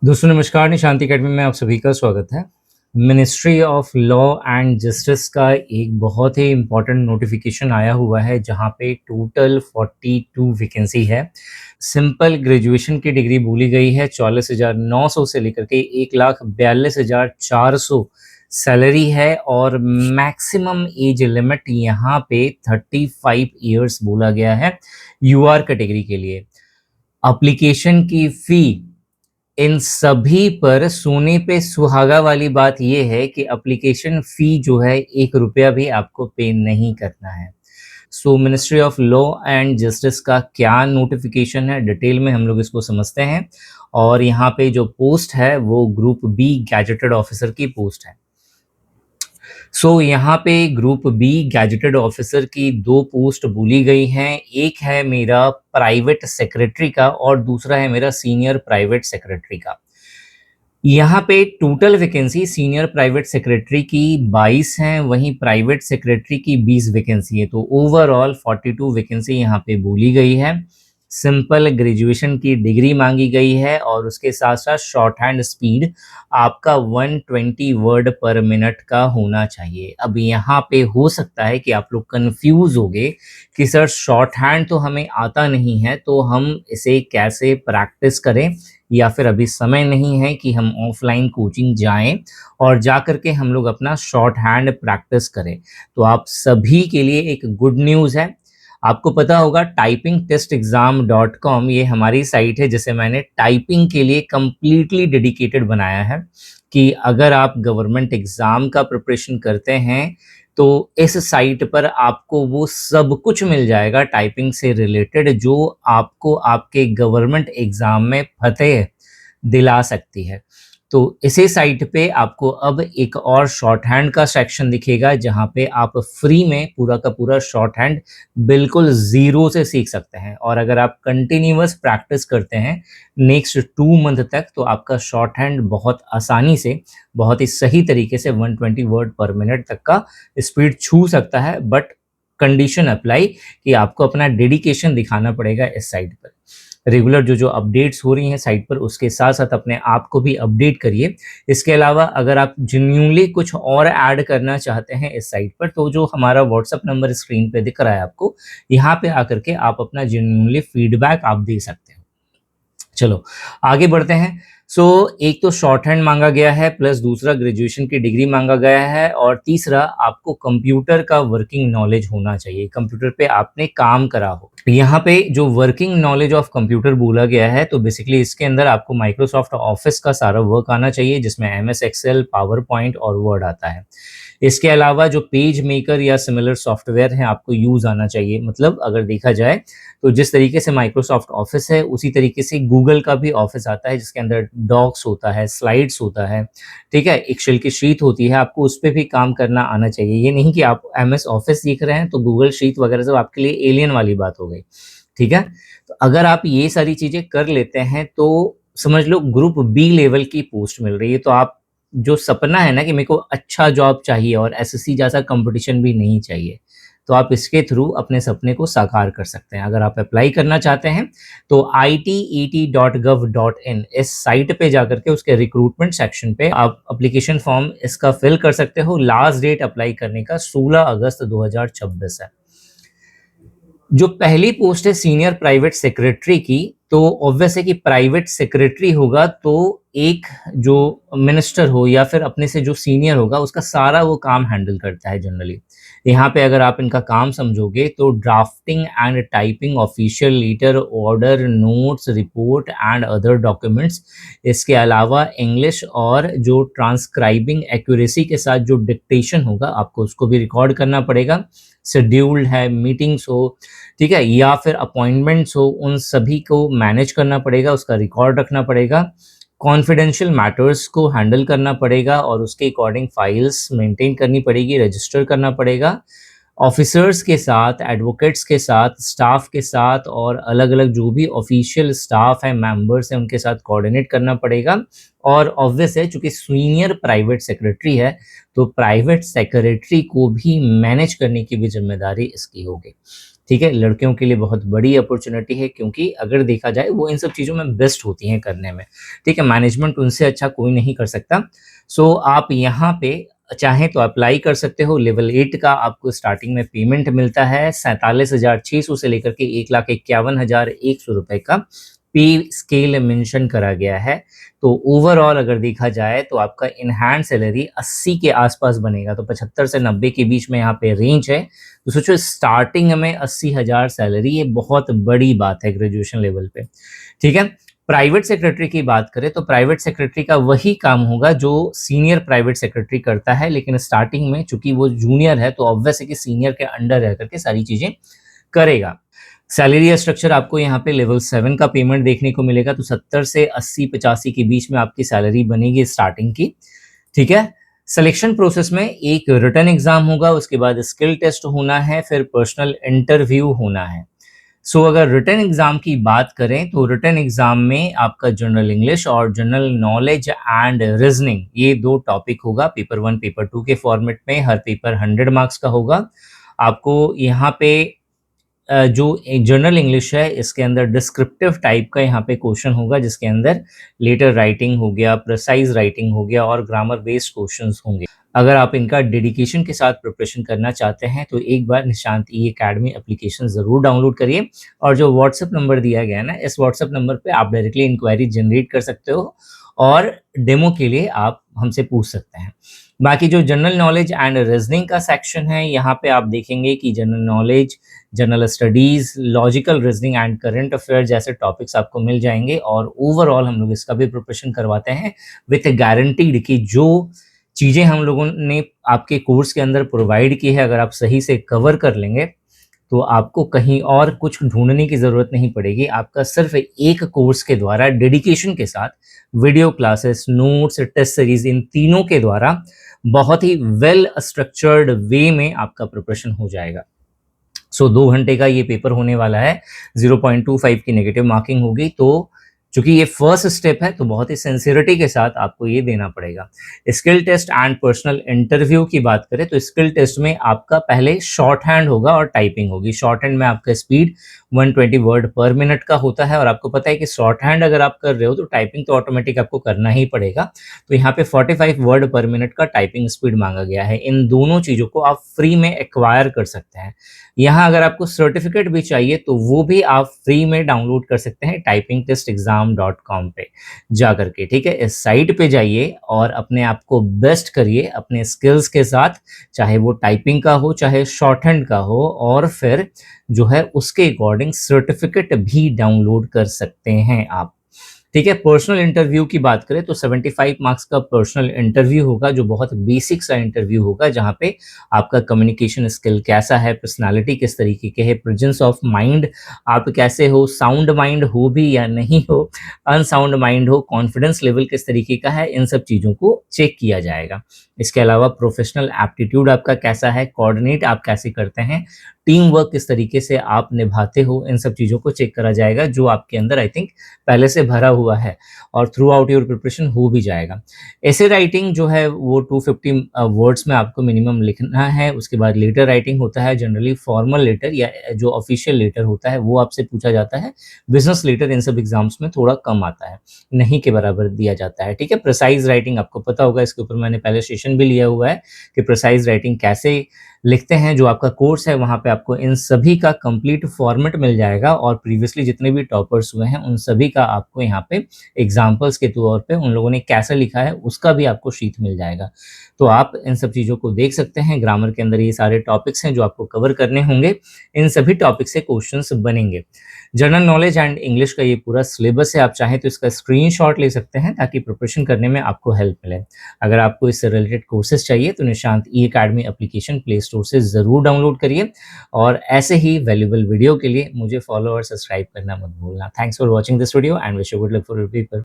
दोस्तों नमस्कार, निशांति अकेडमी में आप सभी का स्वागत है। Ministry of law and justice का एक बहुत ही इम्पोर्टेंट नोटिफिकेशन आया हुआ है जहाँ पे टोटल 42 वैकेंसी है। सिंपल ग्रेजुएशन की डिग्री बोली गई है 44,900 से लेकर के 1,42,400 सैलरी है और मैक्सिमम एज लिमिट यहाँ पे 35 इयर्स बोला गया है यूआर कैटेगरी के लिए। एप्लीकेशन की फ़ी इन सभी पर सोने पे सुहागा वाली बात ये है कि एप्लीकेशन फ़ी जो है 1 रुपया भी आपको पे नहीं करना है। सो ministry of law and justice का क्या नोटिफिकेशन है, डिटेल में हम लोग इसको समझते हैं। और यहाँ पे जो पोस्ट है वो ग्रुप बी गैजेटेड ऑफिसर की पोस्ट है। यहाँ पे ग्रुप बी गैजेटेड ऑफिसर की 2 पोस्ट बोली गई हैं। एक है मेरा प्राइवेट सेक्रेटरी का और दूसरा है मेरा सीनियर प्राइवेट सेक्रेटरी का। यहाँ पे total vacancy senior private secretary की 22 हैं, वहीं प्राइवेट सेक्रेटरी की 20 वैकेंसी है। तो ओवरऑल 42 वैकेंसी यहाँ पे बोली गई है। सिंपल ग्रेजुएशन की डिग्री मांगी गई है और उसके साथ साथ शॉर्ट हैंड स्पीड आपका 120 वर्ड पर मिनट का होना चाहिए। अब यहाँ पे हो सकता है कि आप लोग कंफ्यूज हो गए कि सर शॉर्ट हैंड तो हमें आता नहीं है, तो हम इसे कैसे प्रैक्टिस करें, या फिर अभी समय नहीं है कि हम ऑफलाइन कोचिंग जाएं और जा कर के हम लोग अपना शॉर्ट हैंड प्रैक्टिस करें। तो आप सभी के लिए एक गुड न्यूज़ है। आपको पता होगा typingtestexam.com ये हमारी साइट है जिसे मैंने टाइपिंग के लिए कंप्लीटली डेडिकेटेड बनाया है कि अगर आप गवर्नमेंट एग्ज़ाम का प्रिपरेशन करते हैं तो इस साइट पर आपको वो सब कुछ मिल जाएगा टाइपिंग से रिलेटेड जो आपको आपके गवर्नमेंट एग्ज़ाम में फतेह दिला सकती है। तो इसी साइट पे आपको अब एक और शॉर्ट हैंड का सेक्शन दिखेगा जहाँ पे आप फ्री में पूरा का पूरा शॉर्ट हैंड बिल्कुल ज़ीरो से सीख सकते हैं। और अगर आप कंटिन्यूअस प्रैक्टिस करते हैं नेक्स्ट 2 मंथ तक तो आपका शॉर्ट हैंड बहुत आसानी से, बहुत ही सही तरीके से 120 वर्ड पर मिनट तक का स्पीड छू सकता है। बट कंडीशन अप्लाई कि आपको अपना डेडिकेशन दिखाना पड़ेगा इस साइट पर। रेगुलर जो अपडेट्स हो रही हैं साइट पर उसके साथ साथ अपने आप को भी अपडेट करिए। इसके अलावा अगर आप जेन्युइनली कुछ और ऐड करना चाहते हैं इस साइट पर तो जो हमारा व्हाट्सएप नंबर स्क्रीन पे दिख रहा है आपको, यहाँ पे आकर के आप अपना जेन्युइनली फीडबैक आप दे सकते हो। चलो आगे बढ़ते हैं। एक तो शॉर्ट हैंड मांगा गया है, प्लस दूसरा ग्रेजुएशन की डिग्री मांगा गया है और तीसरा आपको कंप्यूटर का वर्किंग नॉलेज होना चाहिए, कंप्यूटर पे आपने काम करा हो। यहाँ पे जो वर्किंग नॉलेज ऑफ कंप्यूटर बोला गया है तो बेसिकली इसके अंदर आपको माइक्रोसॉफ्ट ऑफिस का सारा वर्क आना चाहिए जिसमें एमएस एक्सेल, पावर पॉइंट और वर्ड आता है। इसके अलावा जो पेज मेकर या सिमिलर सॉफ्टवेयर हैं आपको यूज आना चाहिए। मतलब अगर देखा जाए तो जिस तरीके से माइक्रोसॉफ्ट ऑफिस है उसी तरीके से गूगल का भी ऑफिस आता है जिसके अंदर डॉक्स होता है, स्लाइड्स होता है, ठीक है, एक्सेल की शीट होती है, आपको उस पे भी काम करना आना चाहिए। ये नहीं कि आप एमएस ऑफिस सीख रहे हैं तो गूगल शीट वगैरह सब आपके लिए एलियन वाली बात हो गई, ठीक है। तो अगर आप ये सारी चीजें कर लेते हैं तो समझ लो ग्रुप बी लेवल की पोस्ट मिल रही है। तो आप जो सपना है ना कि मेरे को अच्छा जॉब चाहिए और एसएससी जैसा कंपटीशन भी नहीं चाहिए, तो आप इसके थ्रू अपने सपने को साकार कर सकते हैं। अगर आप अप्लाई करना चाहते हैं तो IT.gov.in इस साइट पे जाकर के उसके रिक्रूटमेंट सेक्शन पे आप एप्लीकेशन फॉर्म इसका फिल कर सकते हो। लास्ट डेट अप्लाई करने का 16 अगस्त 2026 है। जो पहली पोस्ट है सीनियर प्राइवेट सेक्रेटरी की, तो ऑब्वियस है कि प्राइवेट सेक्रेटरी होगा तो एक जो मिनिस्टर हो या फिर अपने से जो सीनियर होगा उसका सारा वो काम हैंडल करता है जनरली। यहाँ पे अगर आप इनका काम समझोगे तो drafting and typing official letter, order, notes, report and other documents. इसके अलावा इंग्लिश और जो ट्रांसक्राइबिंग एक्यूरेसी के साथ जो डिक्टेशन होगा आपको उसको भी रिकॉर्ड करना पड़ेगा। शेड्यूल्ड है, मीटिंग्स हो, ठीक है, या फिर अपॉइंटमेंट्स हो, उन सभी को मैनेज करना पड़ेगा, उसका रिकॉर्ड रखना पड़ेगा। कॉन्फिडेंशियल मैटर्स को हैंडल करना पड़ेगा और उसके अकॉर्डिंग फाइल्स मेंटेन करनी पड़ेगी, रजिस्टर करना पड़ेगा। ऑफिसर्स के साथ, एडवोकेट्स के साथ, स्टाफ के साथ और अलग-अलग जो भी ऑफिशियल स्टाफ है, मेंबर्स हैं, उनके साथ कोऑर्डिनेट करना पड़ेगा। और ऑब्वियस है चूँकि सीनियर प्राइवेट सेक्रेटरी है, तो प्राइवेट सेक्रेटरी को भी मैनेज करने की भी ज़िम्मेदारी इसकी होगी। ठीक है? लड़कियों के लिए बहुत बड़ी अपॉर्च्युनिटी है क्योंकि अगर देखा जाए वो इन सब चीज़ों में बेस्ट होती हैं करने में, ठीक है? मैनेजमेंट उनसे अच्छा कोई नहीं कर सकता। सो आप यहाँ पे चाहें तो अप्लाई कर सकते हो। लेवल 8 का आपको स्टार्टिंग में पेमेंट मिलता है 47,600 से लेकर के 1,51,100 रुपए का पे स्केल मेंशन करा गया है। तो ओवरऑल अगर देखा जाए तो आपका इन हैंड सैलरी 80 के आसपास बनेगा, तो 75 से 90 के बीच में यहाँ पे रेंज है। तो सोचो स्टार्टिंग में 80,000 सैलरी, ये बहुत बड़ी बात है ग्रेजुएशन लेवल पे, ठीक है? प्राइवेट सेक्रेटरी की बात करें तो प्राइवेट सेक्रेटरी का वही काम होगा जो सीनियर प्राइवेट सेक्रेटरी करता है, लेकिन स्टार्टिंग में चूंकि वो जूनियर है तो ऑब्वियस है कि सीनियर के अंडर रह करके सारी चीजें करेगा। सैलरी स्ट्रक्चर आपको यहाँ पे लेवल 7 का पेमेंट देखने को मिलेगा, तो 70 से 80-85 के बीच में आपकी सैलरी बनेगी स्टार्टिंग की, ठीक है? सिलेक्शन प्रोसेस में एक रिटन एग्जाम होगा, उसके बाद स्किल टेस्ट होना है, फिर पर्सनल इंटरव्यू होना है। सो अगर रिटन एग्जाम की बात करें तो रिटन एग्जाम में आपका जनरल इंग्लिश और जनरल नॉलेज एंड रीजनिंग, ये 2 टॉपिक होगा पेपर 1 पेपर 2 के फॉर्मेट में। हर पेपर 100 मार्क्स का होगा। आपको यहाँ पे जो जनरल इंग्लिश है इसके अंदर डिस्क्रिप्टिव टाइप का यहाँ पे क्वेश्चन होगा, जिसके अंदर लेटर राइटिंग हो गया, प्रिसाइज राइटिंग हो गया और ग्रामर बेस्ड क्वेश्चंस होंगे। अगर आप इनका डेडिकेशन के साथ प्रिपरेशन करना चाहते हैं तो एक बार निशांत ई एकेडमी एप्लीकेशन ज़रूर डाउनलोड करिए, और जो व्हाट्सएप नंबर दिया गया है ना, इस व्हाट्सएप नंबर पे आप डायरेक्टली इंक्वायरी जनरेट कर सकते हो और डेमो के लिए आप हमसे पूछ सकते हैं। बाकी जो जनरल नॉलेज एंड रीजनिंग का सेक्शन है, यहाँ पे आप देखेंगे कि general knowledge, general studies, logical reasoning and current affair जैसे टॉपिक्स आपको मिल जाएंगे, और ओवरऑल हम लोग इसका भी प्रिपरेशन करवाते हैं विथ गारंटीड कि जो चीज़ें हम लोगों ने आपके कोर्स के अंदर प्रोवाइड की है, अगर आप सही से कवर कर लेंगे तो आपको कहीं और कुछ ढूंढने की ज़रूरत नहीं पड़ेगी। आपका सिर्फ एक कोर्स के द्वारा डेडिकेशन के साथ video classes, notes, test series, इन तीनों के द्वारा बहुत ही वेल स्ट्रक्चर्ड वे में आपका प्रिपरेशन हो जाएगा। सो 2 घंटे का ये पेपर होने वाला है, 0.25 की नेगेटिव मार्किंग होगी। तो चूंकि ये फर्स्ट स्टेप है तो बहुत ही सिंसियरिटी के साथ आपको ये देना पड़ेगा। Skill test and personal interview की बात करें तो स्किल टेस्ट में आपका पहले शॉर्ट हैंड होगा और टाइपिंग होगी। शॉर्ट हैंड में आपका स्पीड 120 वर्ड पर मिनट का होता है, और आपको पता है कि शॉर्ट हैंड अगर आप कर रहे हो तो टाइपिंग तो ऑटोमेटिक आपको करना ही पड़ेगा। तो यहाँ पे 45 वर्ड पर मिनट का टाइपिंग स्पीड मांगा गया है। इन दोनों चीज़ों को आप फ्री में एक्वायर कर सकते हैं। यहाँ अगर आपको सर्टिफिकेट भी चाहिए तो वो भी आप फ्री में डाउनलोड कर सकते हैं typingtestexam.com पे जा करके, ठीक है? इस साइट पे जाइए और अपने आप को बेस्ट करिए अपने स्किल्स के साथ, चाहे वो टाइपिंग का हो, चाहे शॉर्ट हैंड का हो, और फिर जो है उसके अकॉर्डिंग सर्टिफिकेट भी डाउनलोड कर सकते हैं आप, ठीक है? पर्सनल इंटरव्यू की बात करें तो 75 मार्क्स का पर्सनल इंटरव्यू होगा, जो बहुत बेसिक सा इंटरव्यू होगा, जहां पे आपका कम्युनिकेशन स्किल कैसा है, पर्सनालिटी किस तरीके के है, प्रेजेंस ऑफ माइंड आप कैसे हो, साउंड माइंड हो भी या नहीं हो, अनसाउंड माइंड हो, कॉन्फिडेंस लेवल किस तरीके का है, इन सब चीज़ों को चेक किया जाएगा। इसके अलावा प्रोफेशनल एप्टीट्यूड आपका कैसा है, कोऑर्डिनेट आप कैसे करते हैं, टीम वर्क किस तरीके से आप निभाते हो, इन सब चीज़ों को चेक करा जाएगा, जो आपके अंदर आई थिंक पहले से भरा हुआ है, और थ्रू आउट योर प्रिपरेशन हो भी जाएगा। ऐसे राइटिंग जो है वो 250 वर्ड्स में आपको मिनिमम लिखना है। उसके बाद लेटर राइटिंग होता है, जनरली फॉर्मल लेटर या जो ऑफिशियल लेटर होता है वो आपसे पूछा जाता है। बिजनेस लेटर इन सब एग्जाम्स में थोड़ा कम आता है, नहीं के बराबर दिया जाता है, ठीक है? प्रिसाइज राइटिंग आपको पता होगा, इसके ऊपर मैंने पहले सेशन भी लिया हुआ है कि प्रिसाइज राइटिंग कैसे लिखते हैं। जो आपका कोर्स है वहाँ पे आपको इन सभी का कंप्लीट फॉर्मेट मिल जाएगा, और प्रीवियसली जितने भी टॉपर्स हुए हैं उन सभी का आपको यहाँ पे एग्जाम्पल्स के तौर पे उन लोगों ने कैसे लिखा है उसका भी आपको शीट मिल जाएगा। तो आप इन सब चीज़ों को देख सकते हैं। ग्रामर के अंदर ये सारे टॉपिक्स हैं जो आपको कवर करने होंगे। इन सभी टॉपिक से क्वेश्चंस बनेंगे। जनरल नॉलेज एंड इंग्लिश का ये पूरा सिलेबस है, आप चाहें तो इसका स्क्रीनशॉट ले सकते हैं ताकि प्रिपरेशन करने में आपको हेल्प मिले। अगर आपको इससे रिलेटेड कोर्सेज चाहिए तो निशांत ई एकेडमी एप्लीकेशन प्ले स्टोर से ज़रूर डाउनलोड करिए, और ऐसे ही वैल्यूएबल वीडियो के लिए मुझे फॉलो और सब्सक्राइब करना मत भूलना। Thanks for watching this video and wish you good luck for your paper.